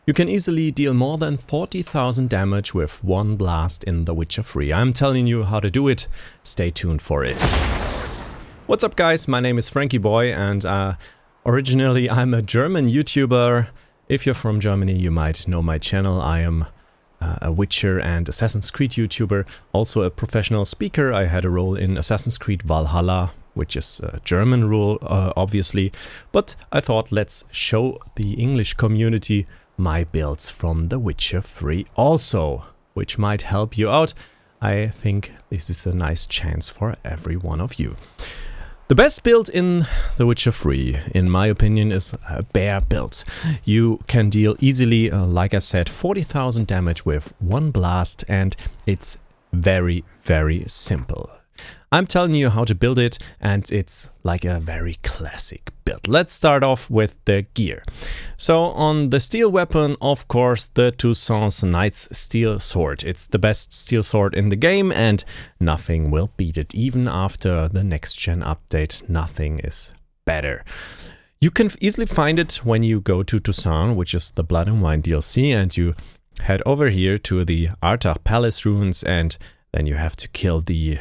You can easily deal more than 40,000 damage with one blast in The Witcher 3. I'm telling you how to do it. Stay tuned for it. What's up guys, my name is Frankie Boy and originally I'm a German YouTuber. If you're from Germany you might know my channel. I am a Witcher and Assassin's Creed YouTuber, also a professional speaker. I had a role in Assassin's Creed Valhalla, which is a German role obviously, but I thought let's show the English community my builds from The Witcher 3 also, which might help you out. I think this is a nice chance for every one of you. The best build in The Witcher 3, in my opinion, is a bear build. You can deal easily, like I said, 40,000 damage with one blast, and it's very, very simple. I'm telling you how to build it, and it's like a very classic build. Let's start off with the gear. So on the steel weapon, of course, the Toussaint Knight's Steel Sword. It's the best steel sword in the game, and nothing will beat it. Even after the next gen update, nothing is better. You can easily find it when you go to Toussaint, which is the Blood and Wine DLC, and you head over here to the Artach Palace ruins, and then you have to kill the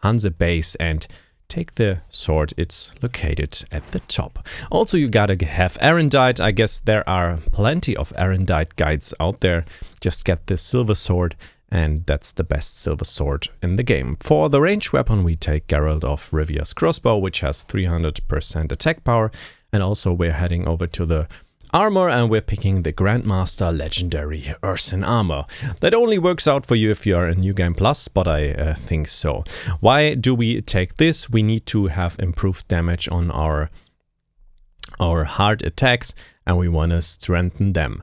Hanse base and take the sword. It's located at the top. Also, you gotta have Aerondight. I guess there are plenty of Aerondight guides out there. Just get the silver sword, and that's the best silver sword in the game. For the ranged weapon, we take Geralt of Rivia's crossbow, which has 300% attack power, and also we're heading over to the armor, and we're picking the Grandmaster legendary Ursine Armor. That only works out for you if you are a New Game Plus, but I think so. Why do we take this? We need to have improved damage on our hard attacks, and we want to strengthen them.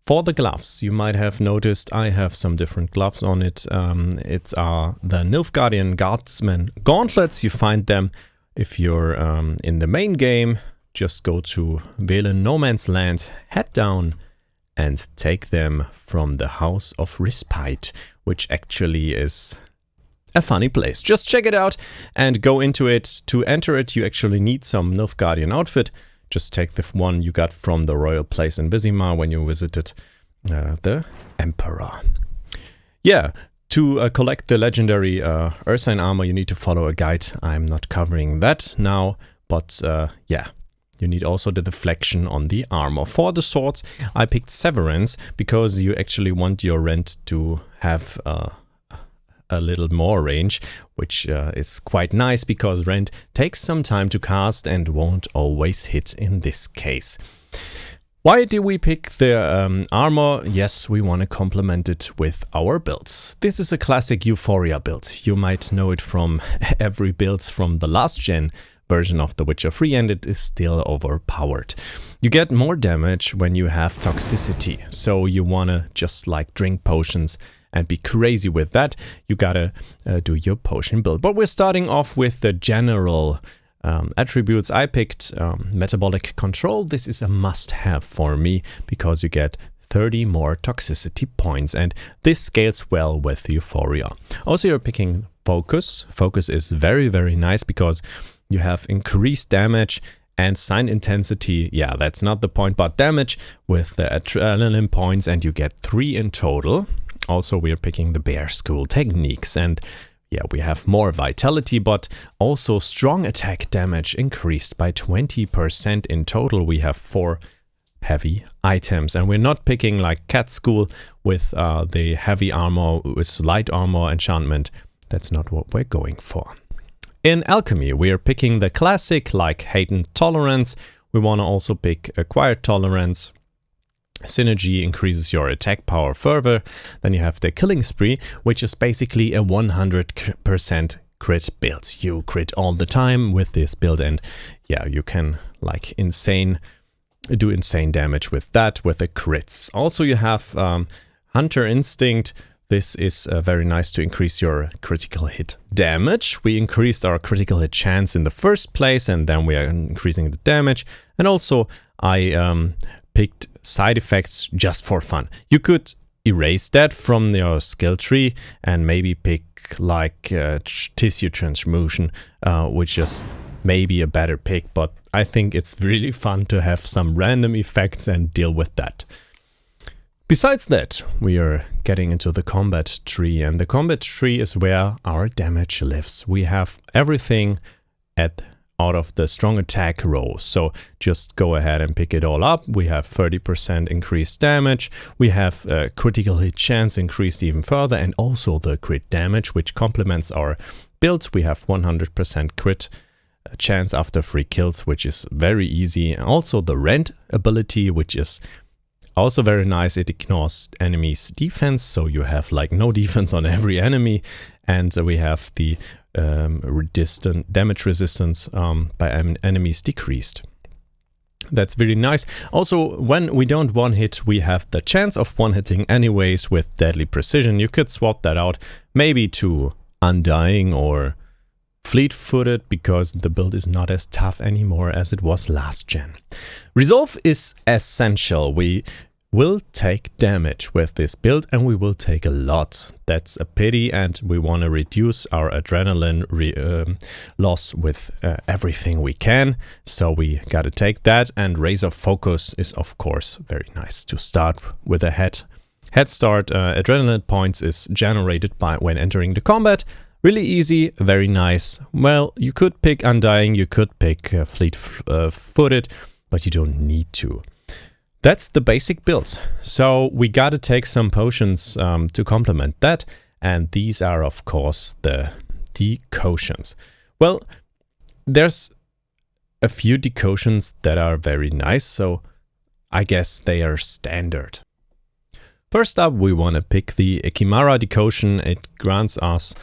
For the gloves, you might have noticed I have some different gloves on it. It's the Nilfgaardian Guardsman gauntlets. You find them if you're in the main game. Just go to Velen No Man's Land, head down and take them from the House of Respite, which actually is a funny place. Just check it out and go into it. To enter it, you actually need some Nilfgaardian outfit. Just take the one you got from the royal place in Vizima when you visited the Emperor. Yeah. To collect the legendary Ursine Armor, you need to follow a guide. I'm not covering that now, but yeah. You need also the deflection on the armor. For the swords, I picked Severance because you actually want your rend to have a little more range, which is quite nice because rend takes some time to cast and won't always hit in this case. Why do we pick the armor? Yes, we want to complement it with our builds. This is a classic Euphoria build. You might know it from every build from the last gen version of The Witcher 3, and it is still overpowered. You get more damage when you have toxicity, so you wanna just like drink potions and be crazy with that. You gotta do your potion build. But we're starting off with the general attributes. I picked metabolic control. This is a must-have for me because you get 30 more toxicity points, and this scales well with Euphoria. Also, you're picking focus. Focus is very, very nice because you have increased damage and sign intensity. Yeah, that's not the point, but damage with the adrenaline points, and you get 3 in total. Also, we are picking the bear school techniques, and yeah, we have more vitality, but also strong attack damage increased by 20% in total. We have 4 heavy items, and we're not picking like cat school with the heavy armor with light armor enchantment. That's not what we're going for. In alchemy, we are picking the classic like Hayden Tolerance. We want to also pick Acquired Tolerance. Synergy increases your attack power further. Then you have the Killing Spree, which is basically a 100% crit build. You crit all the time with this build, and yeah, you can like do insane damage with that, with the crits. Also, you have Hunter Instinct. This is very nice to increase your critical hit damage. We increased our critical hit chance in the first place, and then we are increasing the damage. And also, I picked side effects just for fun. You could erase that from your skill tree and maybe pick like tissue transmutation, which is maybe a better pick, but I think it's really fun to have some random effects and deal with that. Besides that, we are getting into the combat tree, and the combat tree is where our damage lives. We have everything out of the strong attack row, so just go ahead and pick it all up. We have 30% increased damage, we have critical hit chance increased even further, and also the crit damage, which complements our build. We have 100% crit chance after 3 kills, which is very easy. And also the rend ability, which is also very nice. It ignores enemies' defense, so you have like no defense on every enemy. And we have the damage resistance by enemies decreased. That's very nice. Also, when we don't one-hit, we have the chance of one-hitting anyways with deadly precision. You could swap that out maybe to Undying or Fleet-footed, because the build is not as tough anymore as it was last gen. Resolve is essential. We will take damage with this build, and we will take a lot. That's a pity, and we want to reduce our adrenaline loss with everything we can. So we gotta take that, and Razor Focus is of course very nice to start with a head start. Adrenaline points is generated by when entering the combat. Really easy, very nice. Well, you could pick Undying, you could pick Fleet-footed, but you don't need to. That's the basic build. So we gotta take some potions to complement that, and these are of course the decoctions. Well, there's a few decoctions that are very nice, so I guess they are standard. First up, we want to pick the Ekimara decoction. It grants us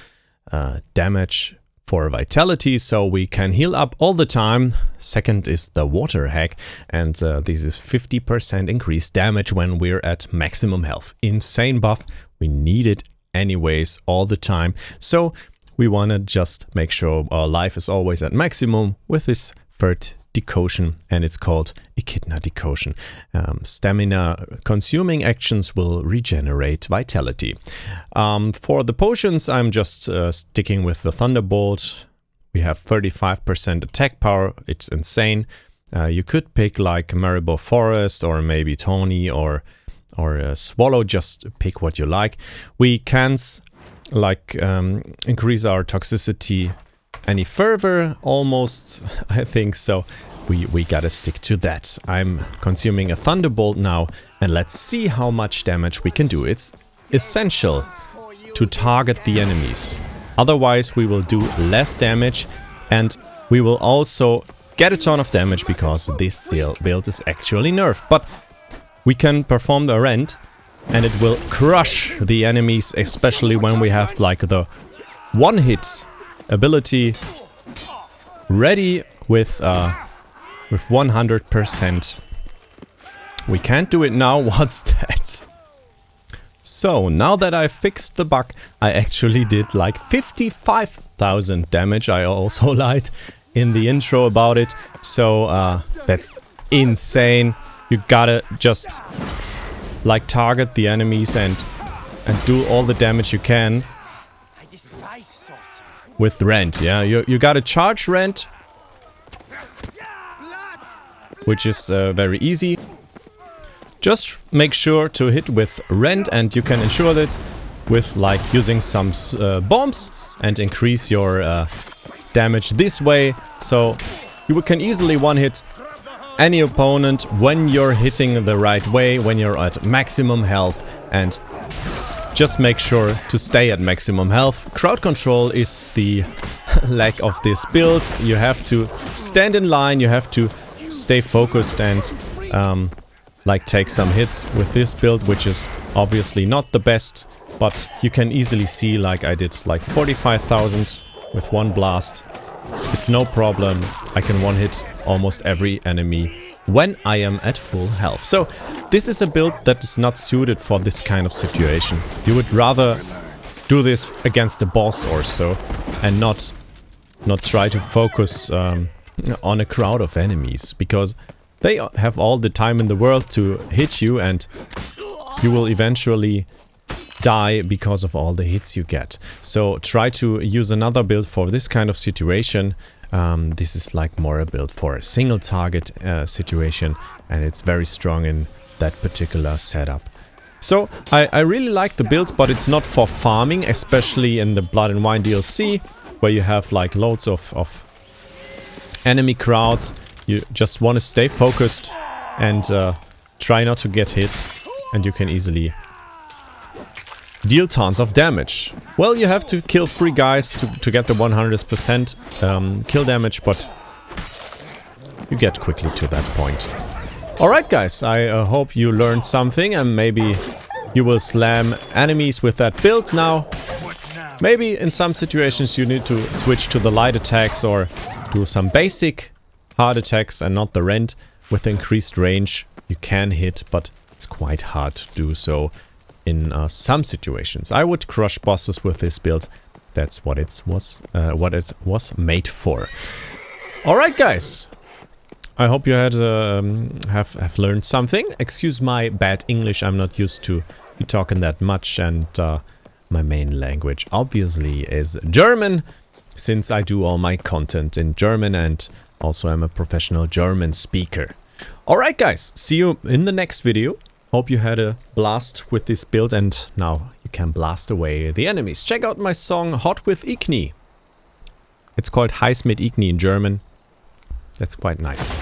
damage for vitality, so we can heal up all the time. Second is the water hack, and this is 50% increased damage when we're at maximum health. Insane buff, we need it anyways all the time, so we want to just make sure our life is always at maximum with this third decoction, and it's called Echidna decoction. Stamina consuming actions will regenerate vitality. For the potions, I'm just sticking with the Thunderbolt. We have 35% attack power. It's insane. You could pick like Maribor Forest or maybe Tony or Swallow. Just pick what you like. We can't like increase our toxicity any further, almost, I think, so we gotta stick to that. I'm consuming a Thunderbolt now, and let's see how much damage we can do. It's essential to target the enemies, otherwise we will do less damage, and we will also get a ton of damage because this build is actually nerfed. But we can perform the rend, and it will crush the enemies, especially when we have like the one-hit ability ready with 100%. We can't do it now. What's that? So now that I fixed the bug, I actually did like 55,000 damage. I also lied in the intro about it, so that's insane. You gotta just like target the enemies and do all the damage you can with rend. Yeah, you gotta charge rend, which is very easy. Just make sure to hit with rend, and you can ensure that with like using some bombs and increase your damage this way. So you can easily one-hit any opponent when you're hitting the right way, when you're at maximum health, and just make sure to stay at maximum health. Crowd control is the lack of this build. You have to stand in line, you have to stay focused and like take some hits with this build, which is obviously not the best, but you can easily see like I did like 45,000 with one blast. It's no problem. I can one-hit almost every enemy when I am at full health. So this is a build that is not suited for this kind of situation. You would rather do this against a boss or so, and not try to focus on a crowd of enemies, because they have all the time in the world to hit you, and you will eventually die because of all the hits you get. So try to use another build for this kind of situation. This is like more a build for a single target situation, and it's very strong in that particular setup. So, I really like the build, but it's not for farming, especially in the Blood and Wine DLC, where you have like loads of enemy crowds. You just want to stay focused and try not to get hit, and you can easily deal tons of damage. Well, you have to kill 3 guys to get the 100% kill damage, but you get quickly to that point. Alright guys, I hope you learned something, and maybe you will slam enemies with that build now. Maybe in some situations you need to switch to the light attacks or do some basic hard attacks and not the rend. With increased range you can hit, but it's quite hard to do so in some situations. I would crush bosses with this build. That's what it was made for. Alright guys, I hope you had have learned something. Excuse my bad English, I'm not used to be talking that much, and my main language obviously is German, since I do all my content in German and also I'm a professional German speaker. Alright guys, see you in the next video. Hope you had a blast with this build, and now you can blast away the enemies. Check out my song Hot with Igni. It's called Heiß mit Igni in German. That's quite nice.